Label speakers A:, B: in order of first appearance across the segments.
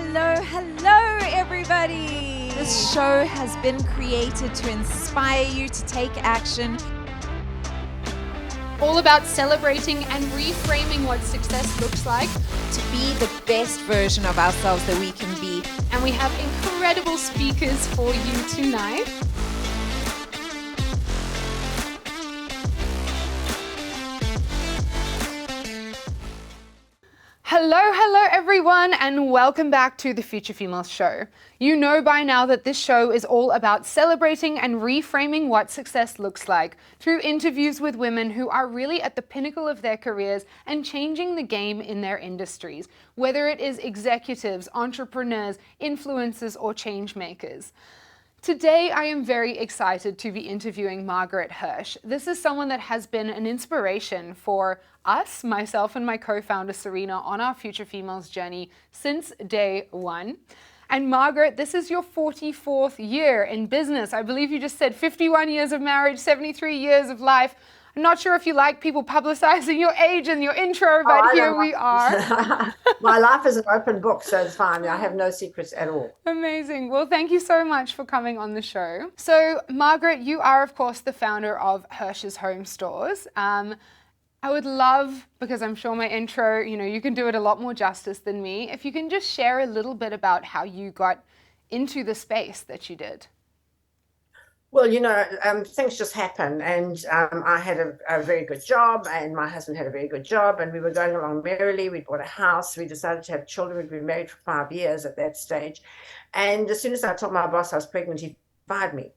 A: Hello, everybody. This show has been created to inspire you to take action.
B: All about celebrating and reframing what success looks like.
A: To be the best version of ourselves that we can be.
B: And we have incredible speakers for you tonight. Hello everyone, and welcome back to the Future Females Show. You know by now that this show is all about celebrating and reframing what success looks like through interviews with women who are really at the pinnacle of their careers and changing the game in their industries, whether it is executives, entrepreneurs, influencers, or change makers. Today, I am very excited to be interviewing Margaret Hirsch. This is someone that has been an inspiration for us, myself and my co-founder Serena, on our Future Females journey since day one. And Margaret, this is your 44th year in business. I believe you just said 51 years of marriage, 73 years of life. I'm not sure if you like people publicizing your age in your intro, but here we are.
C: My life is an open book, so it's fine. I have no secrets at all.
B: Amazing. Well, thank you so much for coming on the show. So, Margaret, you are, of course, the founder of Hirsch's Home Stores. I would love, because I'm sure my intro, you can do it a lot more justice than me, if you can just share a little bit about how you got into the space that you did.
C: Well, things just happen, and I had a very good job, and my husband had a very good job, and we were going along merrily. We bought a house. We decided to have children. We'd been married for 5 years at that stage, and as soon as I told my boss I was pregnant, he fired me.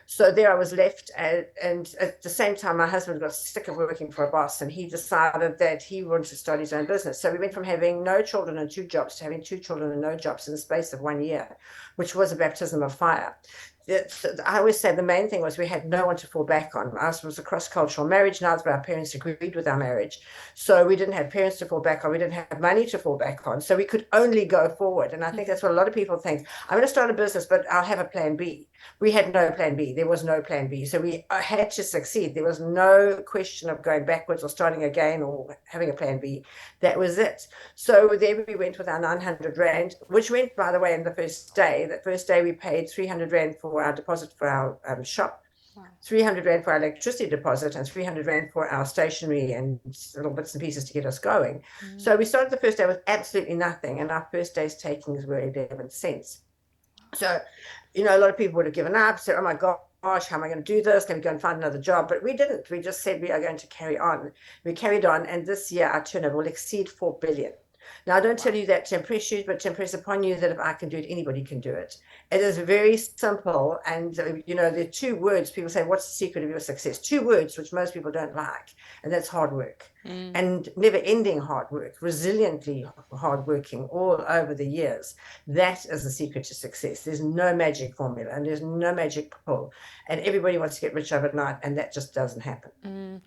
C: So there I was left, and at the same time, my husband got sick of working for a boss, and he decided that he wanted to start his own business. So we went from having no children and 2 jobs to having 2 children and no jobs in the space of 1 year, which was a baptism of fire. I always say the main thing was we had no one to fall back on. Ours was a cross-cultural marriage. Neither of our parents agreed with our marriage. So we didn't have parents to fall back on. We didn't have money to fall back on. So we could only go forward. And I think that's what a lot of people think. I'm going to start a business, but I'll have a plan B. We had no plan B. There was no plan B. So we had to succeed. There was no question of going backwards or starting again or having a plan B. That was it. So there we went with our 900 Rand, which went, by the way, in the first day. That first day we paid 300 Rand for our deposit for our shop, wow. 300 Rand for our electricity deposit, and 300 Rand for our stationery and little bits and pieces to get us going. So we started the first day with absolutely nothing, and our first day's takings were 11 cents. So, a lot of people would have given up, said, oh my gosh, how am I going to do this? Can we go and find another job? But we didn't. We just said we are going to carry on. We carried on, and this year our turnover will exceed 4 billion. Now, I don't tell you that to impress you, but to impress upon you that if I can do it, anybody can do it. It is very simple. And, there are 2 words. People say, what's the secret of your success? 2 words, which most people don't like. And that's hard work. And never ending hard work, resiliently hardworking all over the years. That is the secret to success. There's no magic formula and there's no magic pull. And everybody wants to get rich overnight, and that just doesn't happen.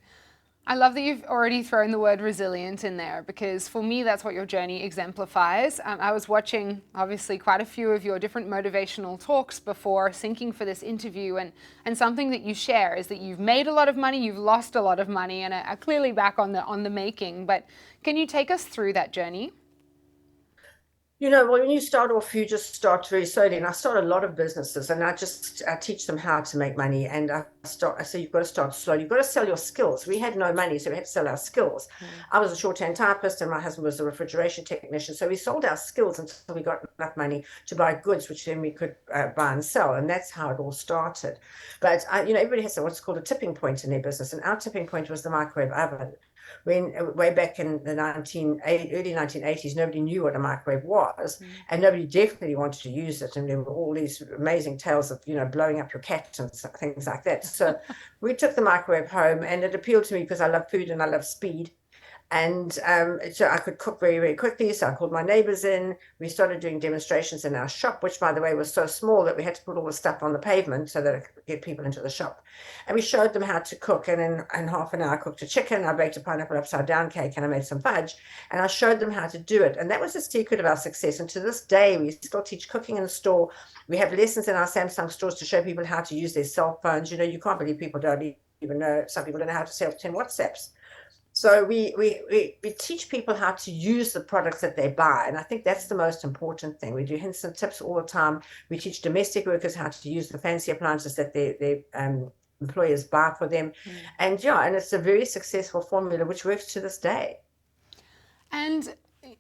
B: I love that you've already thrown the word resilient in there, because for me, that's what your journey exemplifies. I was watching, obviously, quite a few of your different motivational talks before syncing for this interview, and something that you share is that you've made a lot of money, you've lost a lot of money, and are clearly back on the making. But can you take us through that journey?
C: When you start off, you just start very slowly. And I start a lot of businesses, and I teach them how to make money. And I say, you've got to start slow. You've got to sell your skills. We had no money, so we had to sell our skills. I was a shorthand typist, and my husband was a refrigeration technician. So we sold our skills until we got enough money to buy goods, which then we could buy and sell. And that's how it all started. But, everybody has what's called a tipping point in their business. And our tipping point was the microwave oven. When way back in the early 1980s, nobody knew what a microwave was, and nobody definitely wanted to use it. And there were all these amazing tales of, blowing up your cat and things like that. So we took the microwave home, and it appealed to me because I love food and I love speed. And so I could cook very, very quickly. So I called my neighbors in. We started doing demonstrations in our shop, which, by the way, was so small that we had to put all the stuff on the pavement so that I could get people into the shop. And we showed them how to cook. And in half an hour, I cooked a chicken. I baked a pineapple upside down cake, and I made some fudge. And I showed them how to do it. And that was the secret of our success. And to this day, we still teach cooking in the store. We have lessons in our Samsung stores to show people how to use their cell phones. You can't believe people don't even know. Some people don't know how to sell 10 WhatsApps. So we teach people how to use the products that they buy. And I think that's the most important thing. We do hints and tips all the time. We teach domestic workers how to use the fancy appliances that their employers buy for them. And yeah, and it's a very successful formula which works to this day.
B: And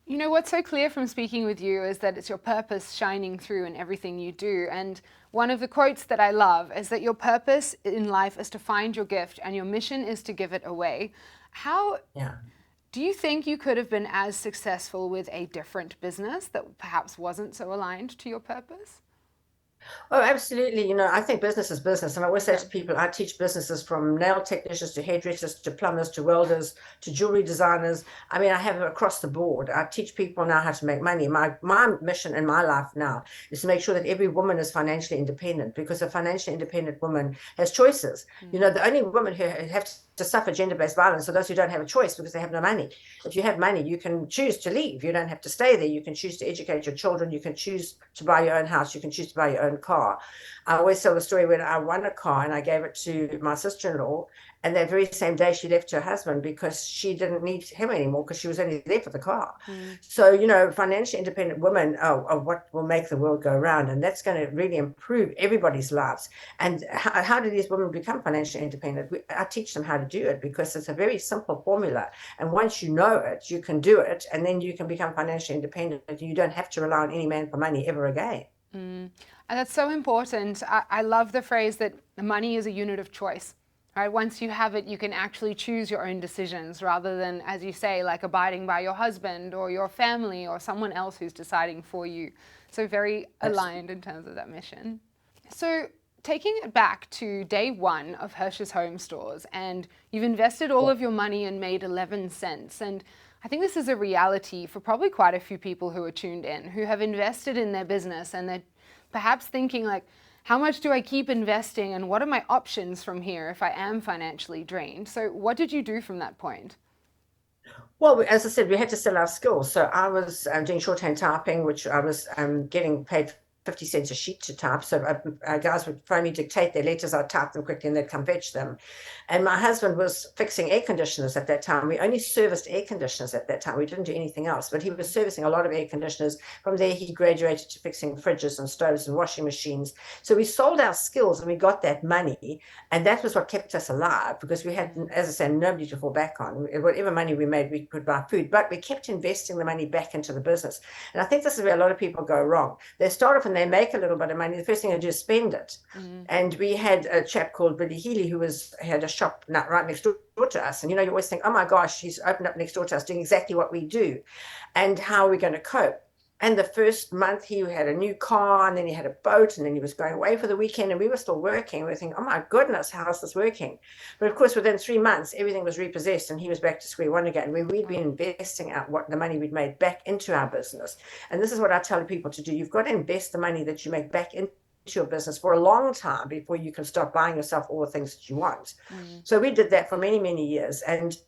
B: you know, what's so clear from speaking with you is that it's your purpose shining through in everything you do. And one of the quotes that I love is that your purpose in life is to find your gift and your mission is to give it away. How do you think you could have been as successful with a different business that perhaps wasn't so aligned to your purpose?
C: Oh, absolutely. You know, I think business is business. And I always say to people, I teach businesses from nail technicians to hairdressers to plumbers to welders to jewelry designers. I mean, I have them across the board. I teach people now how to make money. My mission in my life now is to make sure that every woman is financially independent, because a financially independent woman has choices. You know, the only women who have to suffer gender-based violence are those who don't have a choice because they have no money. If you have money, you can choose to leave. You don't have to stay there. You can choose to educate your children. You can choose to buy your own house. You can choose to buy your own car. I always tell the story when I won a car and I gave it to my sister-in-law, and that very same day she left her husband because she didn't need him anymore because she was only there for the car. So, you know, financially independent women are what will make the world go round, and that's going to really improve everybody's lives. And how do these women become financially independent? I teach them how to do it because it's a very simple formula. And once you know it, you can do it, and then you can become financially independent. You don't have to rely on any man for money ever again.
B: And that's so important. I love the phrase that money is a unit of choice. Right? Once you have it, you can actually choose your own decisions rather than, as you say, like abiding by your husband or your family or someone else who's deciding for you. So very aligned in terms of that mission. So taking it back to day one of Hirsch's Home Stores, and you've invested all of your money and made 11 cents. And I think this is a reality for probably quite a few people who are tuned in, who have invested in their business and they're perhaps thinking like, how much do I keep investing and what are my options from here if I am financially drained? So what did you do from that point?
C: Well, as I said, we had to sell our skills. So I was doing shorthand typing, which I was getting paid 50 cents a sheet to type. So guys would phone me, dictate their letters, I'd type them quickly and they'd come fetch them. And my husband was fixing air conditioners at that time. We only serviced air conditioners at that time. We didn't do anything else, but he was servicing a lot of air conditioners. From there, he graduated to fixing fridges and stoves and washing machines. So we sold our skills and we got that money. And that was what kept us alive, because we had, as I said, nobody to fall back on. Whatever money we made, we could buy food, but we kept investing the money back into the business. And I think this is where a lot of people go wrong. They start off and they make a little bit of money. The first thing they do is spend it. And we had a chap called Billy Healy who had a shop right next door to us. And, you know, you always think, oh my gosh, he's opened up next door to us doing exactly what we do. And how are we going to cope? And the first month he had a new car, and then he had a boat, and then he was going away for the weekend, and we were still working. We were thinking, oh my goodness, how is this working? But of course, within 3 months, everything was repossessed and he was back to square one again. We'd been investing out what the money we'd made back into our business. And this is what I tell people to do. You've got to invest the money that you make back into your business for a long time before you can start buying yourself all the things that you want. So we did that for many, many years. And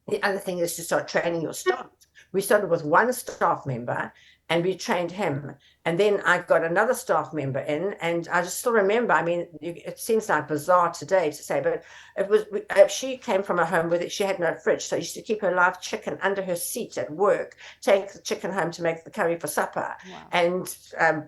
C: the other thing is to start training your staff. We started with one staff member and we trained him. And then I got another staff member in, and I just still remember, I mean, it seems like bizarre today to say, but it was, she came from a home where she had no fridge. So she used to keep her live chicken under her seat at work, take the chicken home to make the curry for supper, and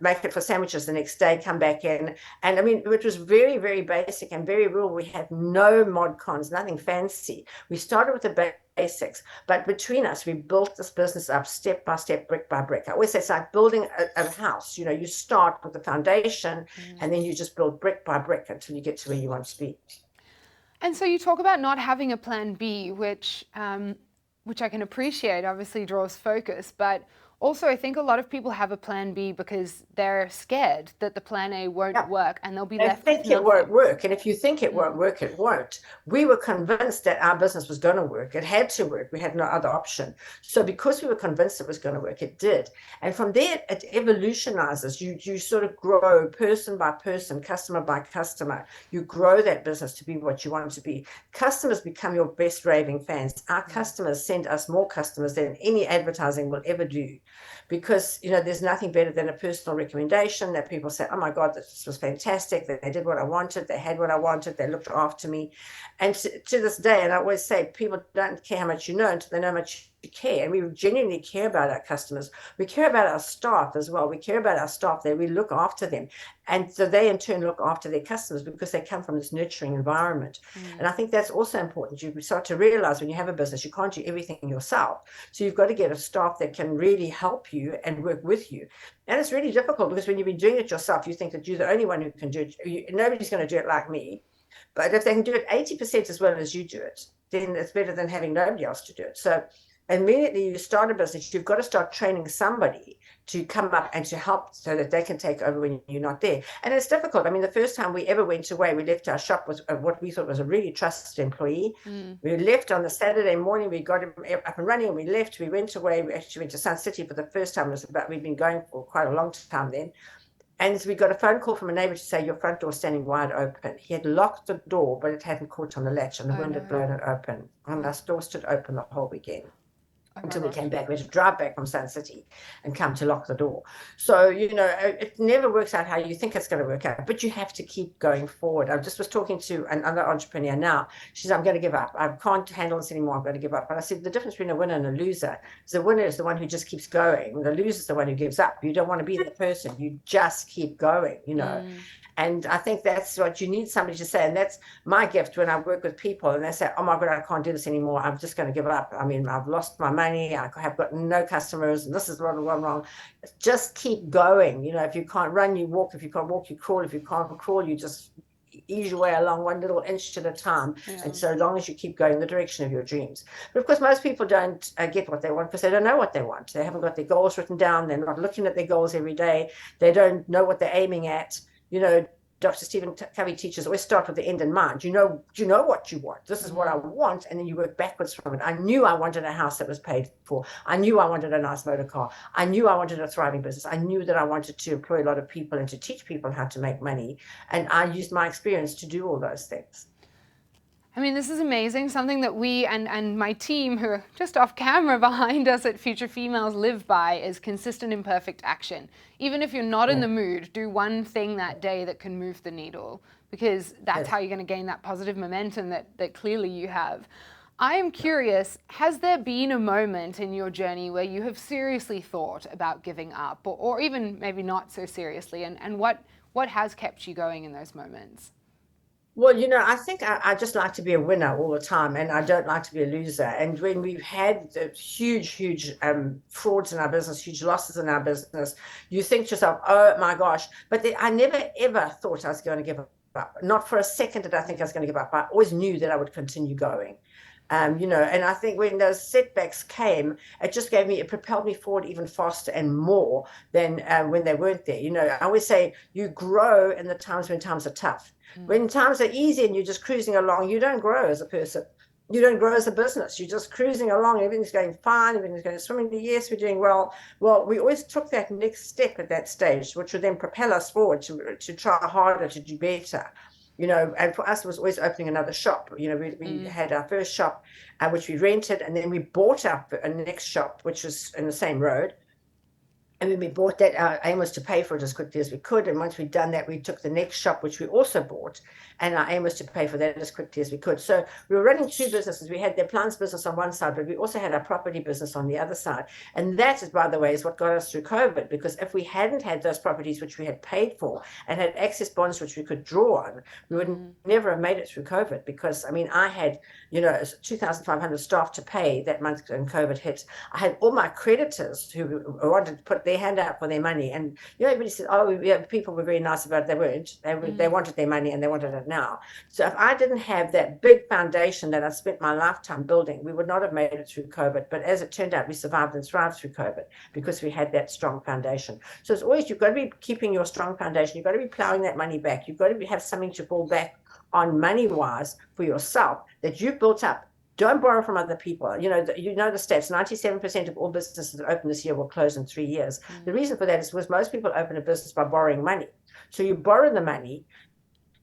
C: make it for sandwiches the next day, come back in. And I mean, it was very, very basic and very rural. We had no mod cons, nothing fancy. We started with the basics, but between us, we built this business up step by step, brick by brick. I always say it's like building a house. You know, you start with the foundation and then you just build brick by brick until you get to where you want to be.
B: And so you talk about not having a plan B, which I can appreciate, obviously draws focus, but also I think a lot of people have a plan B because they're scared that the plan A won't work and they'll be left with nothing.
C: It won't work. And if you think it won't work, it won't. We were convinced that our business was going to work. It had to work. We had no other option. So because we were convinced it was going to work, it did. And from there, it evolutionizes. You sort of grow person by person, customer by customer. You grow that business to be what you want it to be. Customers become your best raving fans. Our customers send us more customers than any advertising will ever do. because, there's nothing better than a personal recommendation that people say, oh my God, this was fantastic. They did what I wanted. They had what I wanted. They looked after me. And to this day, and I always say, people don't care how much you know until they know how much you care. And we genuinely care about our customers. We care about our staff as well. We care about our staff that we look after them. And so they in turn look after their customers because they come from this nurturing environment. And I think that's also important. You start to realize when you have a business, you can't do everything yourself. So you've got to get a staff that can really help you and work with you. And it's really difficult because when you've been doing it yourself, you think that you're the only one who can do it. Nobody's going to do it like me. But if they can do it 80% as well as you do it, then it's better than having nobody else to do it. So immediately you start a business, you've got to start training somebody to come up and to help so that they can take over when you're not there. And it's difficult. I mean, the first time we ever went away, we left our shop with what we thought was a really trusted employee. We left on the Saturday morning, we got him up and running, and we left. We went away. We actually went to Sun City for the first time. We'd been going for quite a long time then. And we got a phone call from a neighbor to say, your front door is standing wide open. He had locked the door, but it hadn't caught on the latch, and the wind had blown it open. And our door stood open the whole weekend. Until we came back. We had to drive back from Sun City and come to lock the door. So, it never works out how you think it's going to work out, but you have to keep going forward. I just was talking to another entrepreneur now. She said, I'm going to give up. I can't handle this anymore. I'm going to give up. And I said, the difference between a winner and a loser is the winner is the one who just keeps going. The loser is the one who gives up. You don't want to be that person. You just keep going, And I think that's what you need somebody to say. And that's my gift when I work with people and they say, oh my God, I can't do this anymore. I'm just going to give up. I mean, I've lost my money. I have got no customers. And this is wrong. Just keep going. If you can't run, you walk. If you can't walk, you crawl. If you can't crawl, you just ease your way along one little inch at a time. And so long as you keep going in the direction of your dreams. But of course, most people don't get what they want because they don't know what they want. They haven't got their goals written down. They're not looking at their goals every day. They don't know what they're aiming at. Dr. Stephen Covey teaches always start with the end in mind. You know what you want. This is what I want, and then you work backwards from it. I knew I wanted a house that was paid for. I knew I wanted a nice motor car. I knew I wanted a thriving business. I knew that I wanted to employ a lot of people and to teach people how to make money. And I used my experience to do all those things.
B: I mean, this is amazing. Something that we and my team, who are just off camera behind us at Future Females, live by is consistent imperfect action. Even if you're not in the mood, do one thing that day that can move the needle, because that's how you're going to gain that positive momentum that clearly you have. I am curious, has there been a moment in your journey where you have seriously thought about giving up, or even maybe not so seriously, and what has kept you going in those moments?
C: Well, I think I just like to be a winner all the time, and I don't like to be a loser. And when we've had the huge frauds in our business, huge losses in our business, you think to yourself, oh my gosh. But I never, ever thought I was going to give up. Not for a second did I think I was going to give up. I always knew that I would continue going. And I think when those setbacks came, it propelled me forward even faster and more than when they weren't there. I always say you grow in the times when times are tough. When times are easy and you're just cruising along, you don't grow as a person. You don't grow as a business. You're just cruising along. Everything's going fine. Everything's going swimmingly. Yes, we're doing well. Well, we always took that next step at that stage, which would then propel us forward to try harder, to do better. And for us, it was always opening another shop. We had our first shop, which we rented, and then we bought our next shop, which was in the same road. And when we bought that, our aim was to pay for it as quickly as we could. And once we'd done that, we took the next shop, which we also bought. And our aim was to pay for that as quickly as we could. So we were running two businesses. We had the appliance business on one side, but we also had our property business on the other side. And that, by the way, is what got us through COVID. Because if we hadn't had those properties, which we had paid for, and had access bonds, which we could draw on, we would never have made it through COVID. Because, I had, 2,500 staff to pay that month when COVID hit. I had all my creditors who wanted to put their hand out for their money, and everybody said, oh yeah, people were very nice about it. They weren't. They wanted their money, and they wanted it now. So if I didn't have that big foundation that I spent my lifetime building, we would not have made it through COVID. But as it turned out, we survived and thrived through COVID because we had that strong foundation. So it's always, you've got to be keeping your strong foundation. You've got to be plowing that money back. You've got to have something to fall back on money-wise for yourself that you've built up. Don't borrow from other people. The stats, 97% of all businesses that open this year will close in 3 years. The reason for that is because most people open a business by borrowing money. So you borrow the money,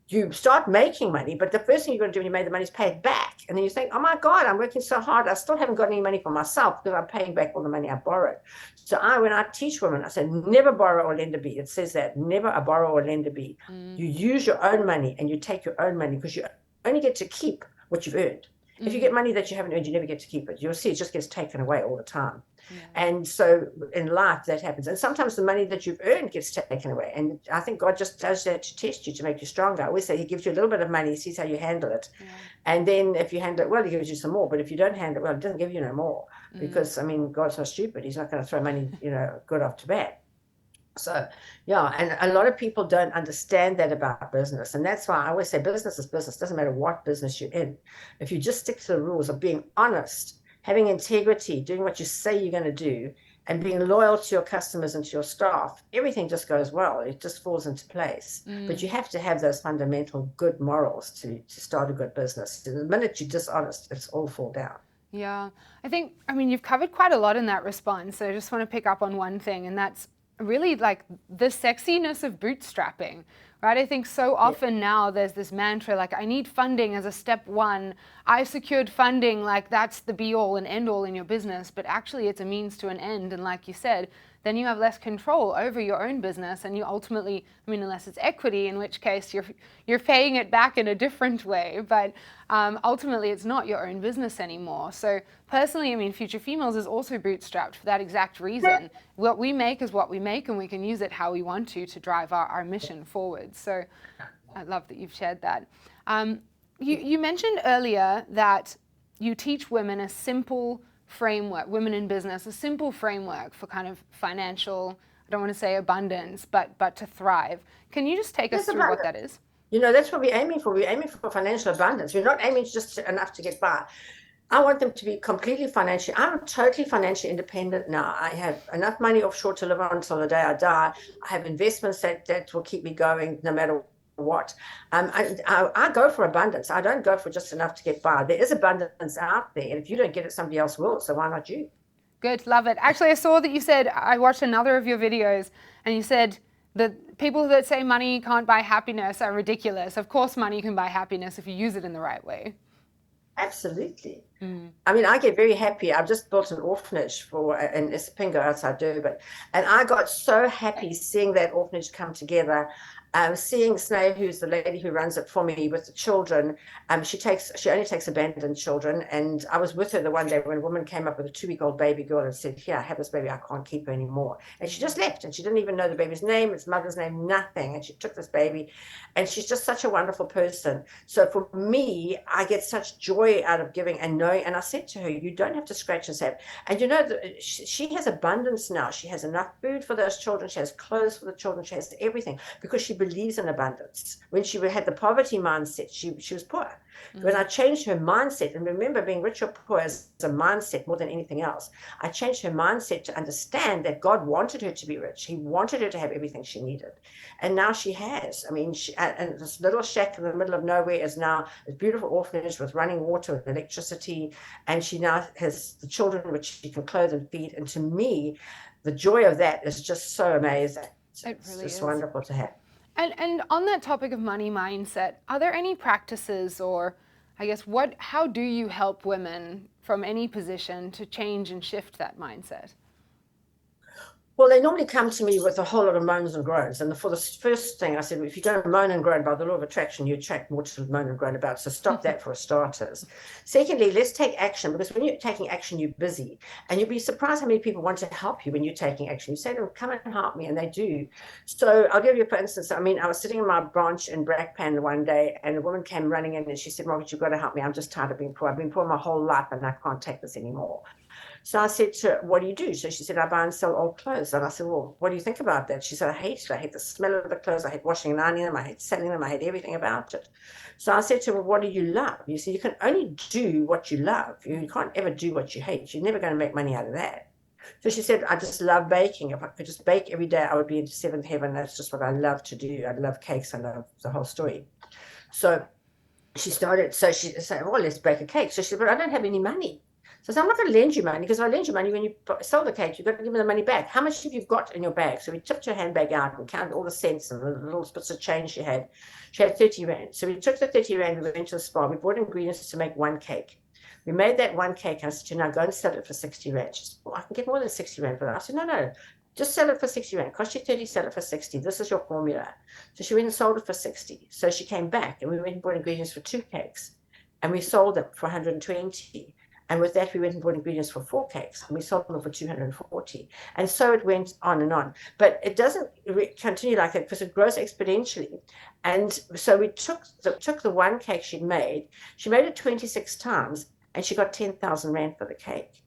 C: you start making money, but the first thing you're going to do when you made the money is pay it back. And then you think, oh my God, I'm working so hard. I still haven't got any money for myself because I'm paying back all the money I borrowed. So when I teach women, I say, never borrow or lend a be. It says that, never a borrow or lend a be. You use your own money and you take your own money because you only get to keep what you've earned. If you get money that you haven't earned, you never get to keep it. You'll see it just gets taken away all the time. Yeah. And so in life that happens. And sometimes the money that you've earned gets taken away. And I think God just does that to test you, to make you stronger. I always say he gives you a little bit of money, sees how you handle it. Yeah. And then if you handle it well, he gives you some more. But if you don't handle it well, it doesn't give you no more. Because, I mean, God's not stupid. He's not going to throw money, good after bad. So, yeah, and a lot of people don't understand that about business. And that's why I always say business is business. Doesn't matter what business you're in. If you just stick to the rules of being honest, having integrity, doing what you say you're going to do, and being loyal to your customers and to your staff, everything just goes well. It just falls into place. But you have to have those fundamental good morals to start a good business. The minute you're dishonest, it's all fall down.
B: Yeah, I mean, you've covered quite a lot in that response. So I just want to pick up on one thing, and that's really like the sexiness of bootstrapping, right? I think so often now there's this mantra like, I need funding as a step one. I secured funding, like that's the be all and end all in your business, but actually it's a means to an end. And like you said, then you have less control over your own business, and you ultimately, I mean, unless it's equity, in which case you're paying it back in a different way, but ultimately it's not your own business anymore. So personally, I mean, Future Females is also bootstrapped for that exact reason. What we make is what we make, and we can use it how we want to drive our mission forward. So I love that you've shared that. You mentioned earlier that you teach women a simple framework, women in business, a simple framework for kind of financial, I don't want to say abundance, but to thrive. Can you just take us through what that is?
C: That's what we're aiming for. We're aiming for financial abundance. We're not aiming just enough to get by. I want them to be completely financially, I'm totally financially independent now. I have enough money offshore to live on until the day I die. I have investments that will keep me going no matter what. I go for abundance. I don't go for just enough to get by. There is abundance out there, and if you don't get it, somebody else will. So why not you?
B: Good, love it. Actually, I saw that you said, I watched another of your videos, and you said that people that say money can't buy happiness are ridiculous. Of course, money can buy happiness if you use it in the right way.
C: Absolutely. I mean, I get very happy. I've just built an orphanage in Isipingo outside Durban, and I got so happy seeing that orphanage come together. Seeing Sneh, who's the lady who runs it for me with the children, she only takes abandoned children. And I was with her the one day when a woman came up with a 2-week-old baby girl and said, here, have this baby, I can't keep her anymore. And she just left, and she didn't even know the baby's name, its mother's name, nothing. And she took this baby, and she's just such a wonderful person. So for me, I get such joy out of giving and knowing. And I said to her, you don't have to scratch and save. And she has abundance now. She has enough food for those children. She has clothes for the children. She has everything because she believes in abundance. When she had the poverty mindset, she was poor. When I changed her mindset, and remember, being rich or poor is a mindset more than anything else. I changed her mindset to understand that God wanted her to be rich. He wanted her to have everything she needed. And now she has. I mean, and this little shack in the middle of nowhere is now a beautiful orphanage with running water and electricity. And she now has the children which she can clothe and feed. And to me, the joy of that is just so amazing. It's just wonderful to have.
B: And on that topic of money mindset, are there any practices, or I guess how do you help women from any position to change and shift that mindset?
C: Well, they normally come to me with a whole lot of moans and groans. And for the first thing, I said, if you don't moan and groan by the law of attraction, you attract more to moan and groan about. So stop that for starters. Secondly, let's take action, because when you're taking action, you're busy. And you'll be surprised how many people want to help you when you're taking action. You say to them, come and help me, and they do. So I'll give you, for instance, I was sitting in my branch in Brakpan one day, and a woman came running in, and she said, Margaret, you've got to help me. I'm just tired of being poor. I've been poor my whole life, and I can't take this anymore. So I said to her, what do you do? So she said, I buy and sell old clothes. And I said, well, what do you think about that? She said, I hate it. I hate the smell of the clothes. I hate washing and ironing them. I hate selling them. I hate everything about it. So I said to her, well, what do you love? You see, you can only do what you love. You can't ever do what you hate. You're never going to make money out of that. So she said, I just love baking. If I could just bake every day, I would be in seventh heaven. That's just what I love to do. I love cakes. I love the whole story. So she said, well, let's bake a cake. So she said, but I don't have any money. So I said, I'm not going to lend you money, because if I lend you money, when you sell the cake, you've got to give me the money back. How much have you got in your bag? So we tipped her handbag out and counted all the cents and the little bits of change she had. She had 30 Rand. So we took the 30 Rand, we went to the spa, we bought ingredients to make one cake. We made that one cake. I said to her, now go and sell it for 60 Rand. She said, well, I can get more than 60 Rand for that. I said, no, just sell it for 60 Rand. Cost you 30, sell it for 60. This is your formula. So she went and sold it for 60. So she came back and we went and bought ingredients for 2 cakes. And we sold them for 120. And with that, we went and bought ingredients for 4 cakes, and we sold them for 240. And so it went on and on. But it doesn't continue like that, because it grows exponentially. And so we took the one cake she'd made. She made it 26 times, and she got 10,000 Rand for the cake.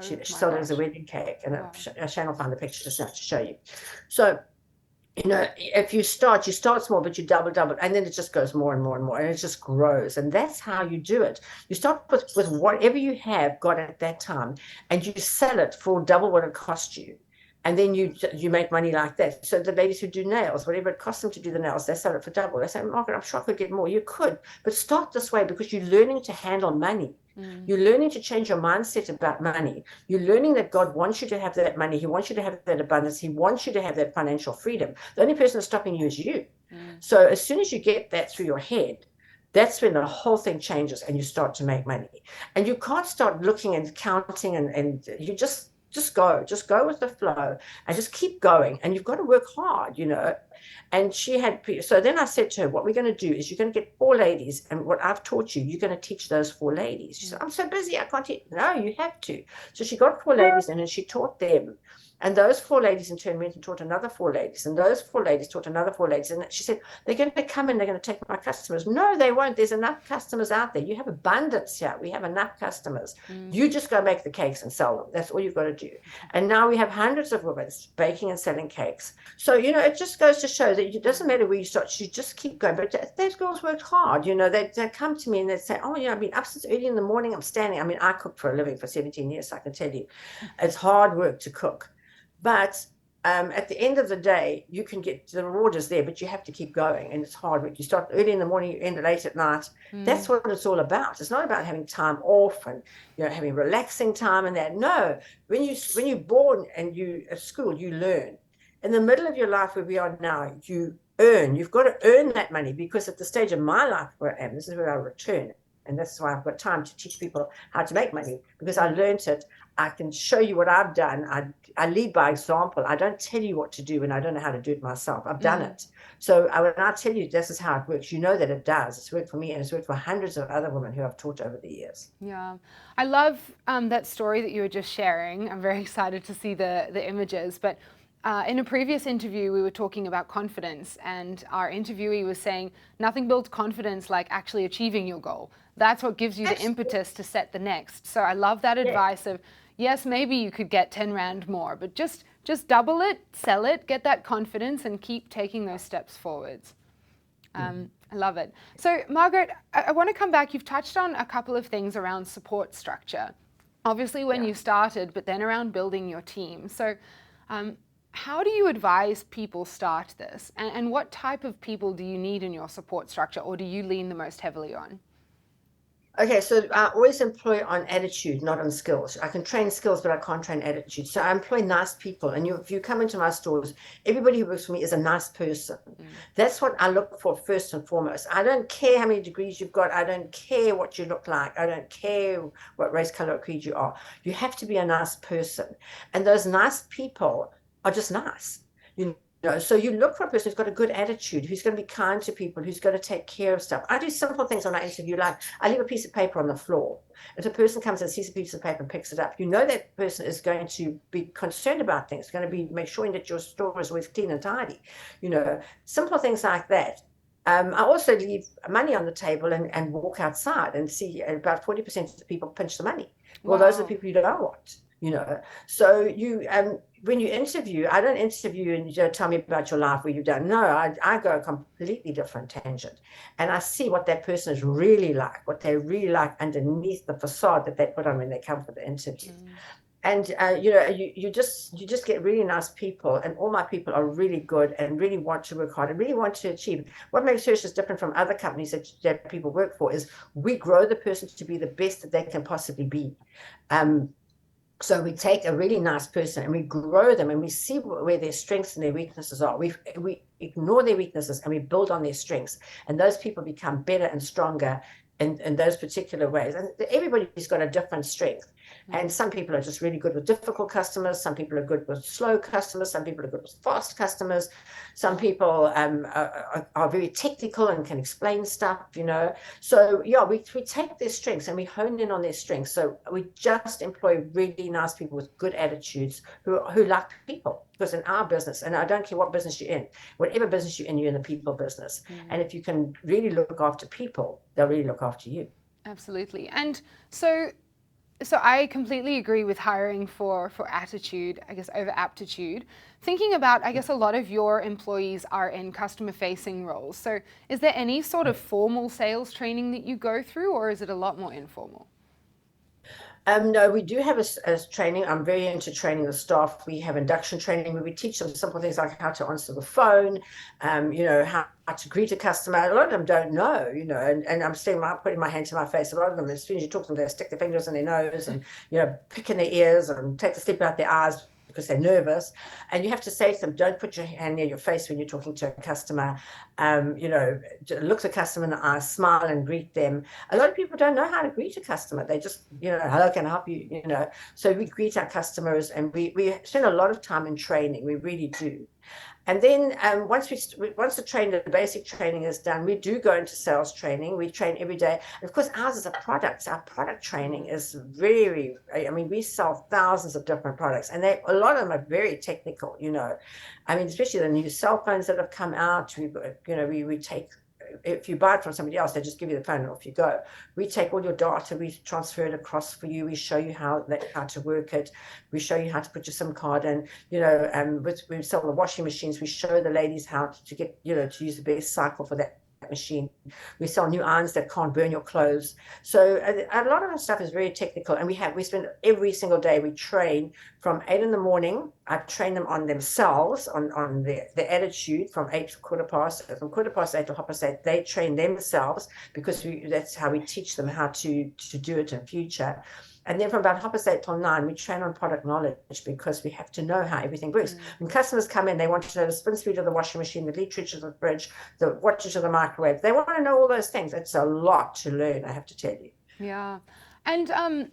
C: She sold it as a wedding cake. And wow. Shane will find the picture just now to show you. So, if you start small, but you double, and then it just goes more and more and more, and it just grows. And that's how you do it. You start with whatever you have got at that time, and you sell it for double what it cost you. And then you make money like that. So the ladies who do nails, whatever it costs them to do the nails, they sell it for double. They say, Margaret, I'm sure I could get more. You could, but start this way, because you're learning to handle money. You're learning to change your mindset about money. You're learning that God wants you to have that money. He wants you to have that abundance. He wants you to have that financial freedom. The only person that's stopping you is you. So as soon as you get that through your head, that's when the whole thing changes and you start to make money. And you can't start looking and counting and you just go with the flow and just keep going. And you've got to work hard, And so then I said to her, what we're going to do is you're going to get 4 ladies, and what I've taught you, you're going to teach those 4 ladies. She said, I'm so busy, I can't teach. No, you have to. So she got 4 ladies in, and she taught them. And those 4 ladies in turn went and taught another 4 ladies. And those 4 ladies taught another 4 ladies. And she said, they're going to come and they're going to take my customers. No, they won't. There's enough customers out there. You have abundance here. We have enough customers. You just go make the cakes and sell them. That's all you've got to do. And now we have hundreds of women baking and selling cakes. So, it just goes to show that it doesn't matter where you start. You just keep going. But those girls worked hard. They come to me and they say, oh, I've been up since early in the morning. I'm standing. I mean, I cooked for a living for 17 years, so I can tell you. It's hard work to cook. But at the end of the day, you can get the reward is there, but you have to keep going, and it's hard work. You start early in the morning, you end late at night. That's what it's all about. It's not about having time off and having relaxing time and that. No, when you're born and you at school, you learn. In the middle of your life where we are now, you earn. You've got to earn that money, because at the stage of my life where I am, this is where I return. And that's why I've got time to teach people how to make money, because I learned it. I can show you what I've done. I lead by example. I don't tell you what to do when I don't know how to do it myself. I've done it. So when I tell you this is how it works, you know that it does. It's worked for me, and it's worked for hundreds of other women who I've taught over the years.
B: Yeah. I love that story that you were just sharing. I'm very excited to see the images. But in a previous interview, we were talking about confidence, and our interviewee was saying nothing builds confidence like actually achieving your goal. That's what gives you the impetus to set the next. So I love that advice of, yes, maybe you could get 10 Rand more, but just double it, sell it, get that confidence, and keep taking those steps forwards. I love it. So Margaret, I want to come back. You've touched on a couple of things around support structure. Obviously when you started, but then around building your team. So how do you advise people start this? And what type of people do you need in your support structure, or do you lean the most heavily on?
C: Okay, so I always employ on attitude, not on skills. I can train skills, but I can't train attitude. So I employ nice people. And if you come into my stores, everybody who works for me is a nice person. That's what I look for first and foremost. I don't care how many degrees you've got. I don't care what you look like. I don't care what race, color, or creed you are. You have to be a nice person. And those nice people are just nice. So you look for a person who's got a good attitude, who's going to be kind to people, who's going to take care of stuff. I do simple things when I interview, like I leave a piece of paper on the floor. If a person comes and sees a piece of paper and picks it up, that person is going to be concerned about things, going to be make sure that your store is always clean and tidy. Simple things like that. I also leave money on the table and walk outside and see about 40% of the people pinch the money. Well, those are the people you don't want. So when you interview, I don't interview and tell me about your life, where you've done. No, I go a completely different tangent, and I see what that person is really like, what they really like underneath the facade that they put on when they come for the interview. And you just get really nice people, and all my people are really good and really want to work hard and really want to achieve. What makes Churches different from other companies that people work for is we grow the person to be the best that they can possibly be. So we take a really nice person and we grow them, and we see where their strengths and their weaknesses are. We ignore their weaknesses and we build on their strengths, and those people become better and stronger in those particular ways. And everybody's got a different strength. And some people are just really good with difficult customers. Some people are good with slow customers. Some people are good with fast customers. Some people are very technical and can explain stuff, So yeah, we take their strengths and we hone in on their strengths. So we just employ really nice people with good attitudes who like people. Because in our business, and I don't care what business you're in, whatever business you're in the people business. And if you can really look after people, they'll really look after you.
B: Absolutely. And so I completely agree with hiring for attitude, I guess, over aptitude. Thinking about, I guess, a lot of your employees are in customer-facing roles. So is there any sort of formal sales training that you go through, or is it a lot more informal?
C: No, we do have a training. I'm very into training the staff. We have induction training where we teach them simple things like how to answer the phone, how to greet a customer. A lot of them don't know, and I'm putting my hand to my face. A lot of them, as soon as you talk to them, they stick their fingers in their nose and, pick in their ears and take the sleep out their eyes because they're nervous. And you have to say to them, don't put your hand near your face when you're talking to a customer. Look the customer in the eye, smile and greet them. A lot of people don't know how to greet a customer. They just, hello, can I help you? So we greet our customers, and we spend a lot of time in training. We really do. And then once the basic training is done, we do go into sales training. We train every day. And of course, ours is a product. Our product training is we sell thousands of different products, and a lot of them are very technical, especially the new cell phones that have come out. We take, if you buy it from somebody else, they just give you the phone and off you go. We take all your data, we transfer it across for you. We show you how to work it. We show you how to put your SIM card in. We sell the washing machines. We show the ladies how to get, to use the best cycle for that machine. We sell new irons that can't burn your clothes. So a lot of the stuff is very technical, and we spend every single day, we train from 8 in the morning. I train them on themselves, on their attitude from 8 to quarter past. From quarter past 8 to 8:30, they train themselves, because that's how we teach them how to do it in future. And then from about 8:30 till 9, we train on product knowledge, because we have to know how everything works. When customers come in, they want to know the spin speed of the washing machine, the literage of the fridge, the wattage of the microwave. They want to know all those things. It's a lot to learn, I have to tell you.
B: Yeah. And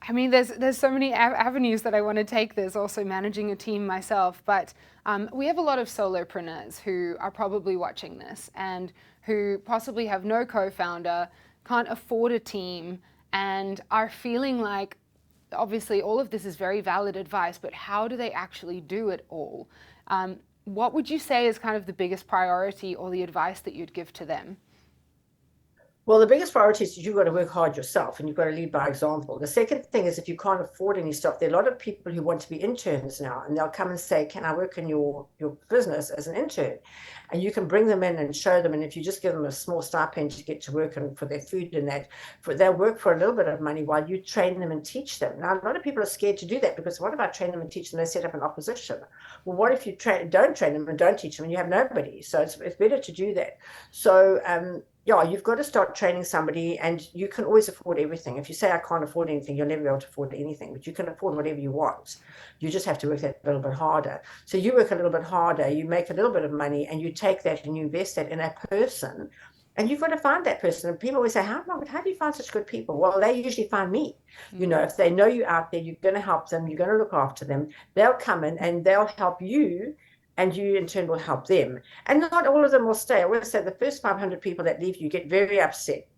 B: there's so many avenues that I want to take. There's also managing a team myself, but we have a lot of solopreneurs who are probably watching this and who possibly have no co-founder, can't afford a team, and are feeling like, obviously all of this is very valid advice, but how do they actually do it all? What would you say is kind of the biggest priority or the advice that you'd give to them?
C: Well, the biggest priority is you've got to work hard yourself, and you've got to lead by example. The second thing is, if you can't afford any stuff, there are a lot of people who want to be interns now, and they'll come and say, can I work in your business as an intern? And you can bring them in and show them, and if you just give them a small stipend to get to work and for their food and that, they'll work for a little bit of money while you train them and teach them. Now, a lot of people are scared to do that, because what if I train them and teach them, they set up an opposition? Well, what if you don't train them and don't teach them and you have nobody? So it's better to do that. So you've got to start training somebody, and you can always afford everything. If you say I can't afford anything, you'll never be able to afford anything, but you can afford whatever you want. You just have to work that a little bit harder. So you work a little bit harder, you make a little bit of money, and you take that and you invest that in a person, and you've got to find that person. And people always say, how do you find such good people? Well, they usually find me. If they know you out there, you're going to help them, you're going to look after them, they'll come in and they'll help you, and you in turn will help them. And not all of them will stay. I always say the first 500 people that leave you get very upset.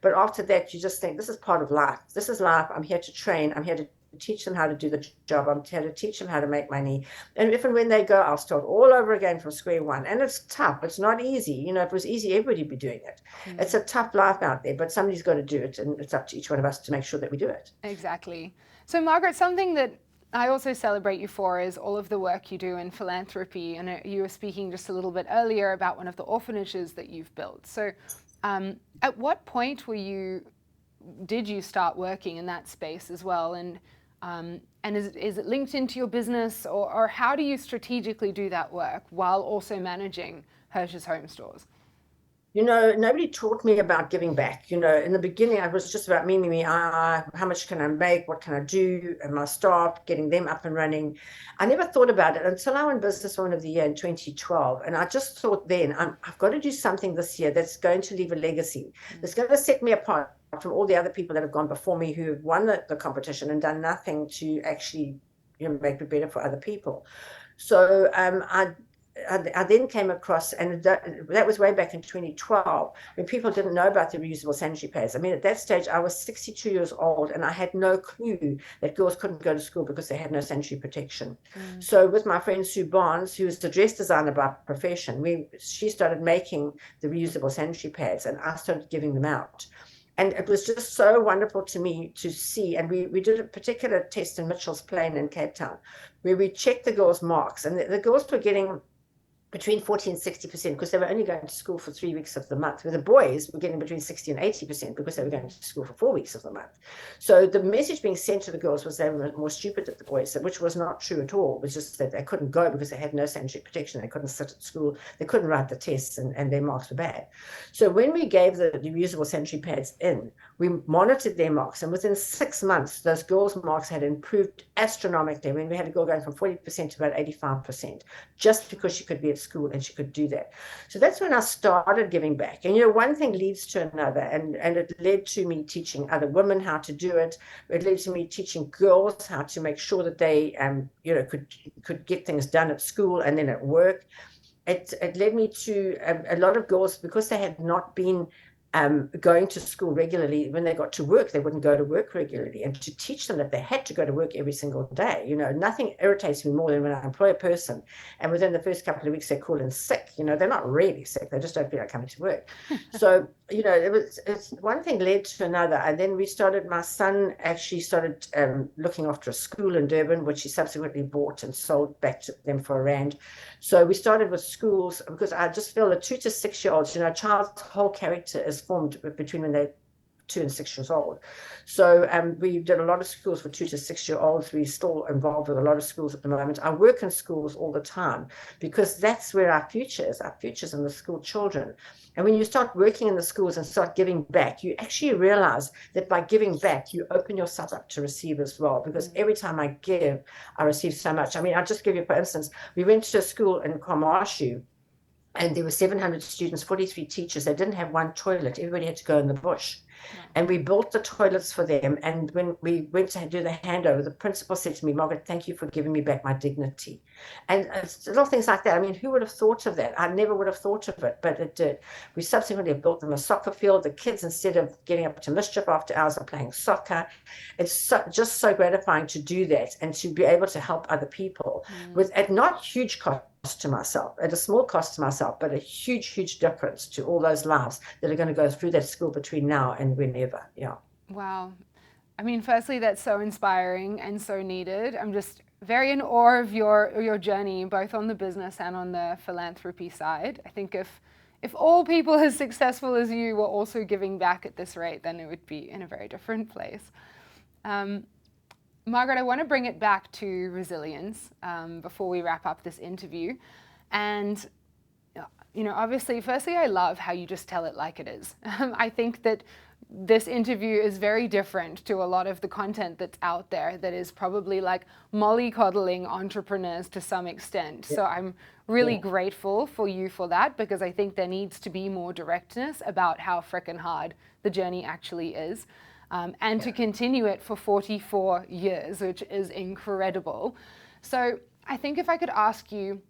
C: But after that, you just think, this is part of life. This is life. I'm here to train. I'm here to teach them how to do the job. I'm here to teach them how to make money. And if and when they go, I'll start all over again from square one. And it's tough. It's not easy. If it was easy, everybody would be doing it. It's a tough life out there, but somebody's got to do it. And it's up to each one of us to make sure that we do it.
B: Exactly. So Margaret, something that I also celebrate you for is all of the work you do in philanthropy. And you were speaking just a little bit earlier about one of the orphanages that you've built. So at what point did you start working in that space as well? And And is it linked into your business, or how do you strategically do that work while also managing Hirsch's Home Stores?
C: Nobody taught me about giving back. In the beginning, it was just about me, how much can I make? What can I do? And my staff, getting them up and running. I never thought about it until I won Businesswoman of the Year in 2012. And I just thought then, I've got to do something this year that's going to leave a legacy, that's going to set me apart from all the other people that have gone before me who have won the competition and done nothing to actually make it better for other people. So I then came across, and that was way back in 2012, when people didn't know about the reusable sanitary pads. I mean, at that stage, I was 62 years old, and I had no clue that girls couldn't go to school because they had no sanitary protection. So with my friend Sue Barnes, who was the dress designer by profession, she started making the reusable sanitary pads, and I started giving them out. And it was just so wonderful to me to see. And we did a particular test in Mitchell's Plain in Cape Town, where we checked the girls' marks, and the girls were getting between 40 and 60% because they were only going to school for 3 weeks of the month, where the boys were getting between 60 and 80% because they were going to school for 4 weeks of the month. So the message being sent to the girls was they were more stupid than the boys, which was not true at all. It was just that they couldn't go because they had no sanitary protection. They couldn't sit at school. They couldn't write the tests, and their marks were bad. So when we gave the reusable sanitary pads in, we monitored their marks, and within 6 months, those girls' marks had improved astronomically. When we had a girl going from 40% to about 85%, just because she could be at school and she could do that. So that's when I started giving back. And one thing leads to another, and it led to me teaching other women how to do it. It led to me teaching girls how to make sure that they could get things done at school and then at work. It led me to a lot of girls, because they had not been going to school regularly. When they got to work, they wouldn't go to work regularly, and to teach them that they had to go to work every single day. Nothing irritates me more than when I employ a person and within the first couple of weeks they call in sick. They're not really sick, they just don't feel like coming to work. So it's one thing led to another, and then my son actually started looking after a school in Durban, which he subsequently bought and sold back to them for R1. So we started with schools, because I just feel that 2 to 6 year olds, a child's whole character is formed between when they're 2 and 6 years old. So we did a lot of schools for 2 to 6 year olds. We're still involved with a lot of schools at the moment. I work in schools all the time, because that's where our future is. Our future is in the school children. And when you start working in the schools and start giving back, you actually realize that by giving back, you open yourself up to receive as well. Because every time I give, I receive so much. I mean, I'll just give you, for instance, we went to a school in Kwamashu, and there were 700 students, 43 teachers. They didn't have one toilet. Everybody had to go in the bush. And we built the toilets for them. And when we went to do the handover, the principal said to me, "Margaret, thank you for giving me back my dignity." And little things like that. I mean, who would have thought of that? I never would have thought of it, but it did. We subsequently built them a soccer field. The kids, instead of getting up to mischief after hours, are playing soccer. It's just so gratifying to do that and to be able to help other people at not huge cost to myself, at a small cost to myself, but a huge, huge difference to all those lives that are going to go through that school between now and whenever. Yeah.
B: Wow. I mean, firstly, that's so inspiring and so needed. I'm just very in awe of your journey, both on the business and on the philanthropy side. I think if all people as successful as you were also giving back at this rate, then it would be in a very different place. Margaret, I want to bring it back to resilience before we wrap up this interview. And, obviously, firstly, I love how you just tell it like it is. I think that this interview is very different to a lot of the content that's out there that is probably like mollycoddling entrepreneurs to some extent. So I'm really grateful for you for that, because I think there needs to be more directness about how frickin' hard the journey actually is. And to continue it for 44 years, which is incredible. So I think if I could ask you,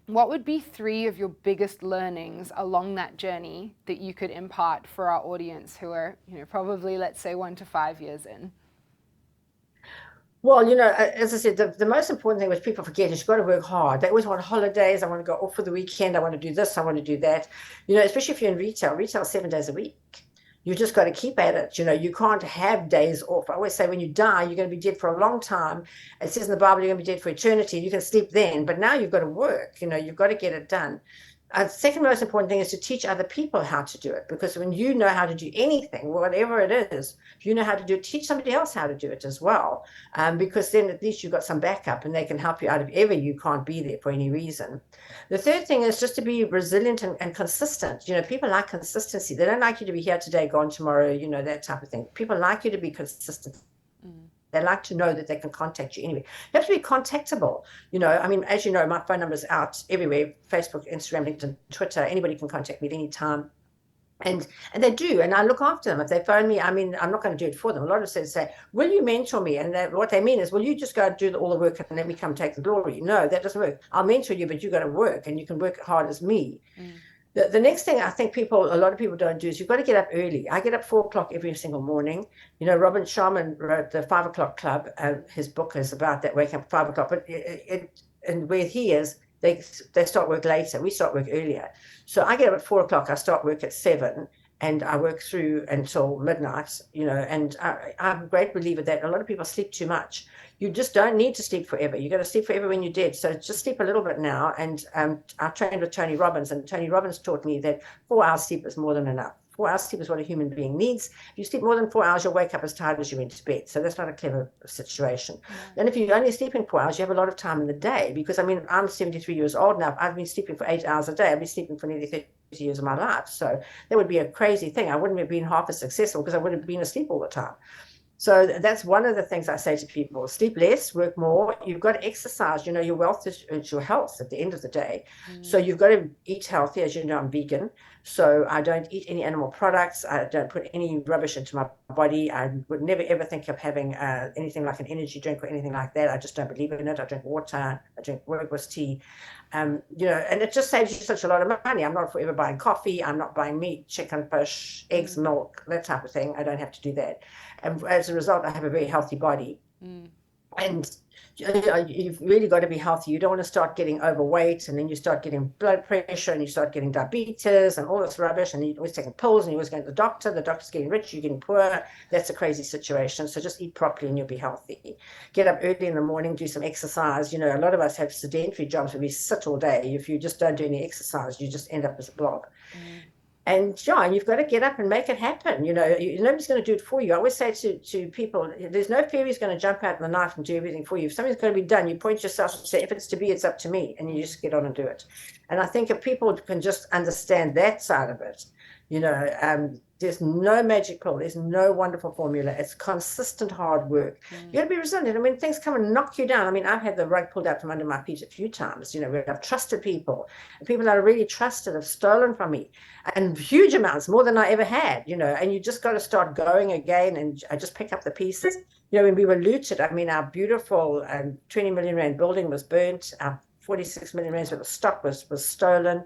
B: what would be 3 of your biggest learnings along that journey that you could impart for our audience who are, probably, let's say, 1 to 5 years in?
C: Well, as I said, the most important thing which people forget is you've got to work hard. They always want holidays. I want to go off for the weekend. I want to do this. I want to do that. Especially if you're in retail. Retail 7 days a week. You just got to keep at it. You can't have days off. I always say when you die, you're going to be dead for a long time. It says in the Bible, you're going to be dead for eternity. You can sleep then, but now you've got to work. You've got to get it done. second most important thing is to teach other people how to do it, because when you know how to do anything, whatever it is, if you know how to do it, teach somebody else how to do it as well, because then at least you've got some backup and they can help you out if ever you can't be there for any reason. The third thing is just to be resilient and consistent. People like consistency. They don't like you to be here today, gone tomorrow, that type of thing. People like you to be consistent. They like to know that they can contact you anyway. You have to be contactable. As you know, my phone number is out everywhere: Facebook, Instagram, LinkedIn, Twitter. Anybody can contact me at any time. And they do, and I look after them. If they phone me, I'm not going to do it for them. A lot of them say, will you mentor me? And what they mean is, will you just go and do all the work and let me come take the glory? No, that doesn't work. I'll mentor you, but you've got to work, and you can work hard as me. The next thing I think a lot of people don't do is you've got to get up early. I get up 4 o'clock every single morning. Robin Sharman wrote the 5 o'clock club. His book is about that, waking up at 5 o'clock. But and where he is, they start work later. We start work earlier. So I get up at 4 o'clock. I start work at 7. And I work through until midnight, and I'm a great believer that a lot of people sleep too much. You just don't need to sleep forever. You're going to sleep forever when you're dead. So just sleep a little bit now. And I trained with Tony Robbins, and Tony Robbins taught me that 4 hours sleep is more than enough. 4 hours sleep is what a human being needs. If you sleep more than 4 hours, you'll wake up as tired as you went to bed. So that's not a clever situation. Then if you're only sleeping 4 hours, you have a lot of time in the day, because I'm 73 years old now. I've been sleeping for 8 hours a day. I've been sleeping for nearly 30 years of my life. So that would be a crazy thing. I wouldn't have been half as successful because I would have been asleep all the time. So that's one of the things I say to people: sleep less, work more. You've got to exercise. Your wealth is your health at the end of the day. So you've got to eat healthy. As you know, I'm vegan, so I don't eat any animal products. I don't put any rubbish into my body. I would never ever think of having anything like an energy drink or anything like that. I just don't believe in it. I drink water. I drink rooibos tea. And it just saves you such a lot of money. I'm not forever buying coffee. I'm not buying meat, chicken, fish, eggs, milk, that type of thing. I don't have to do that. And as a result, I have a very healthy body. And you've really got to be healthy. You don't want to start getting overweight, and then you start getting blood pressure, and you start getting diabetes and all this rubbish, and you're always taking pills, and you're always going to the doctor's getting rich, you're getting poor. That's a crazy situation. So just eat properly and you'll be healthy. Get up early in the morning, do some exercise. A lot of us have sedentary jobs where we sit all day. If you just don't do any exercise, you just end up as a blob. And you've got to get up and make it happen. Nobody's going to do it for you. I always say to people, there's no fairy's going to jump out in the night and do everything for you. If something's going to be done, you point yourself and say, if it's to be, it's up to me. And you just get on and do it. And I think if people can just understand that side of it, there's no magic pill. There's no wonderful formula. It's consistent hard work. You got to be resilient. Things come and knock you down. I've had the rug pulled out from under my feet a few times, where I've trusted people, and people that I really trusted have stolen from me, and huge amounts, more than I ever had, and you just got to start going again and just pick up the pieces. When we were looted, our beautiful 20 million rand building was burnt. Our 46 million rands worth of stock was stolen.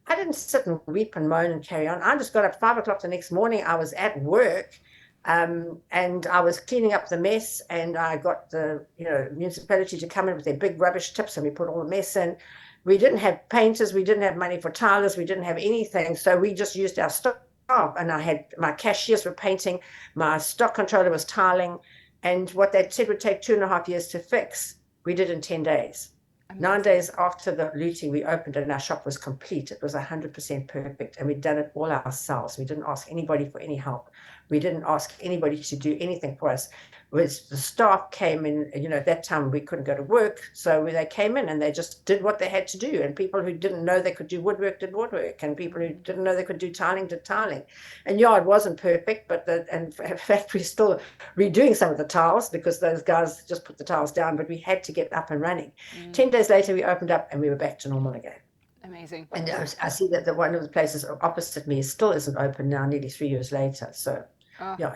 C: I didn't sit and weep and moan and carry on. I just got up 5 o'clock the next morning. I was at work, and I was cleaning up the mess, and I got the municipality to come in with their big rubbish tips, and we put all the mess in. We didn't have painters. We didn't have money for tilers. We didn't have anything. So we just used our stock, and I had my cashiers were painting. My stock controller was tiling. And what they said would take 2.5 years to fix, we did in 10 days. Amazing. 9 days after the looting, we opened and our shop was complete. It was 100% perfect, and we'd done it all ourselves. We didn't ask anybody for any help. We didn't ask anybody to do anything for us. The staff came in, at that time we couldn't go to work, so they came in and they just did what they had to do. And people who didn't know they could do woodwork did woodwork, and people who didn't know they could do tiling did tiling. And it wasn't perfect, but in fact we're still redoing some of the tiles because those guys just put the tiles down, but we had to get up and running. 10 days later we opened up and we were back to normal again.
B: Amazing.
C: And I see that one of the places opposite me still isn't open now, nearly 3 years later. So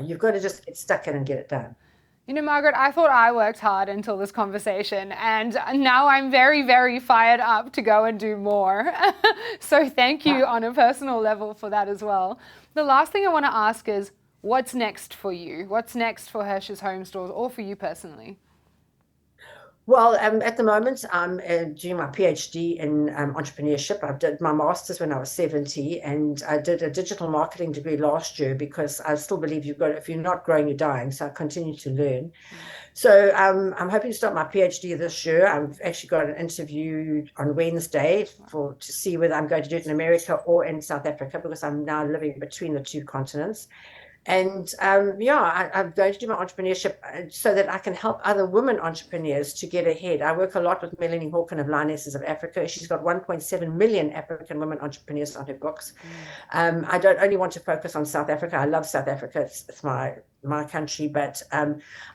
C: you've got to just get stuck in and get it done.
B: Margaret, I thought I worked hard until this conversation, and now I'm very, very fired up to go and do more. So thank you on a personal level for that as well. The last thing I want to ask is, what's next for you? What's next for Hirsch's Home Stores, or for you personally?
C: Well, at the moment, I'm doing my PhD in entrepreneurship. I did my master's when I was 70, and I did a digital marketing degree last year because I still believe if you're not growing, you're dying. So I continue to learn. So I'm hoping to start my PhD this year. I've actually got an interview on Wednesday to see whether I'm going to do it in America or in South Africa, because I'm now living between the two continents. And I'm going to do my entrepreneurship so that I can help other women entrepreneurs to get ahead. I work a lot with Melanie Hawken of Lionesses of Africa. She's got 1.7 million African women entrepreneurs on her books. I don't only want to focus on South Africa. I love South Africa. It's my country, but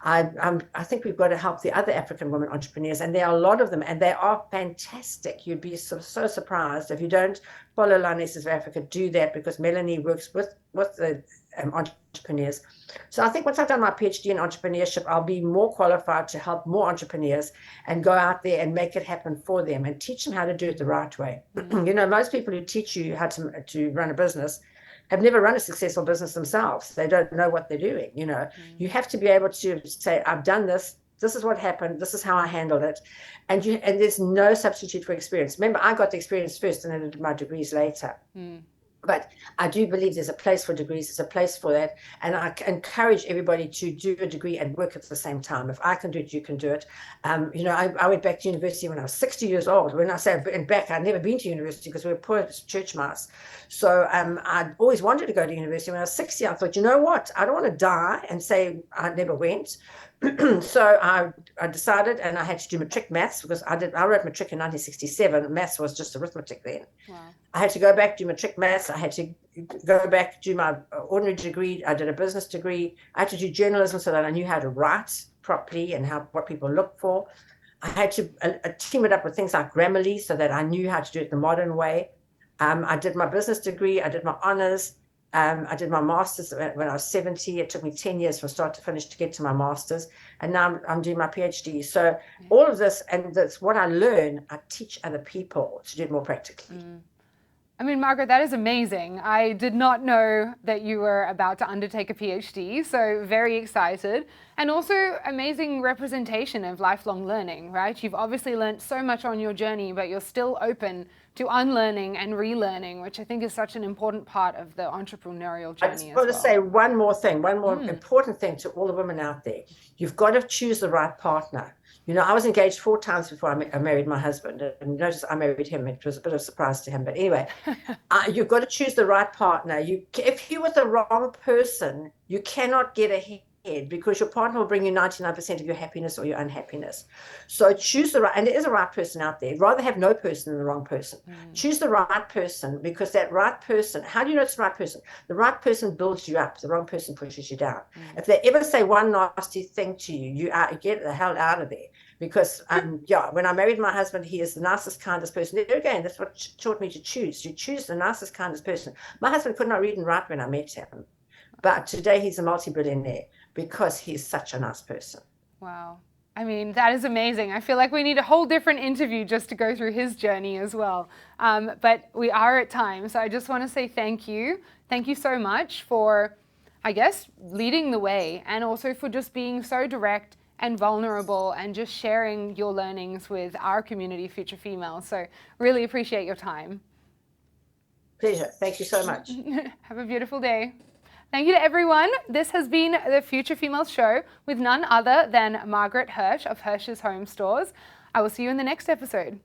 C: I think we've got to help the other African women entrepreneurs, and there are a lot of them, and they are fantastic. You'd be so surprised. If you don't follow Lionesses of Africa, do that, because Melanie works with the entrepreneurs. So I think once I've done my PhD in entrepreneurship, I'll be more qualified to help more entrepreneurs and go out there and make it happen for them and teach them how to do it the right way. Most people who teach you how to run a business have never run a successful business themselves. They don't know what they're doing. You have to be able to say, I've done this. This is what happened. This is how I handled it. And there's no substitute for experience. Remember, I got the experience first and then I did my degrees later. But I do believe there's a place for degrees. There's a place for that. And I encourage everybody to do a degree and work at the same time. If I can do it, you can do it. I went back to university when I was 60 years old. When I say back, I'd never been to university because we were poor as church mice. So I always wanted to go to university. When I was 60, I thought, you know what? I don't want to die and say I never went. So I decided, and I had to do matric maths, because I wrote matric in 1967. Maths was just arithmetic then. Wow. I had to go back, do matric maths. I had to go back, do my ordinary degree. I did a business degree. I had to do journalism so that I knew how to write properly and what people look for. I had to team it up with things like Grammarly so that I knew how to do it the modern way. I did my business degree. I did my honors. I did my master's when I was 70. It took me 10 years from start to finish to get to my master's. And now I'm doing my PhD. So all of this, and that's what I learn, I teach other people to do it more practically.
B: I mean, Margaret, that is amazing. I did not know that you were about to undertake a PhD, so very excited. And also amazing representation of lifelong learning, right? You've obviously learned so much on your journey, but you're still open to unlearning and relearning, which I think is such an important part of the entrepreneurial journey as well.
C: I just want to say one more important thing to all the women out there. You've got to choose the right partner. I was engaged 4 times before I married my husband, and notice I married him. It was a bit of a surprise to him, but anyway, you've got to choose the right partner. If you're with the wrong person, you cannot get ahead, because your partner will bring you 99% of your happiness or your unhappiness. So choose the right, and there is a right person out there. Rather have no person than the wrong person. Choose the right person, because that right person, how do you know it's the right person? The right person builds you up. The wrong person pushes you down. If they ever say one nasty thing to you, you get the hell out of there. Because when I married my husband, he is the nicest, kindest person. There again, that's what taught me to choose. You choose the nicest, kindest person. My husband could not read and write when I met him, but today he's a multi-billionaire because he's such a nice person.
B: Wow. I mean, that is amazing. I feel like we need a whole different interview just to go through his journey as well. But we are at time, so I just want to say thank you. Thank you so much for, I guess, leading the way, and also for just being so direct and vulnerable and just sharing your learnings with our community, Future Females. So really appreciate your time.
C: Pleasure. Thank you so much.
B: Have a beautiful day. Thank you to everyone. This has been the Future Females Show with none other than Margaret Hirsch of Hirsch's Home Stores. I will see you in the next episode.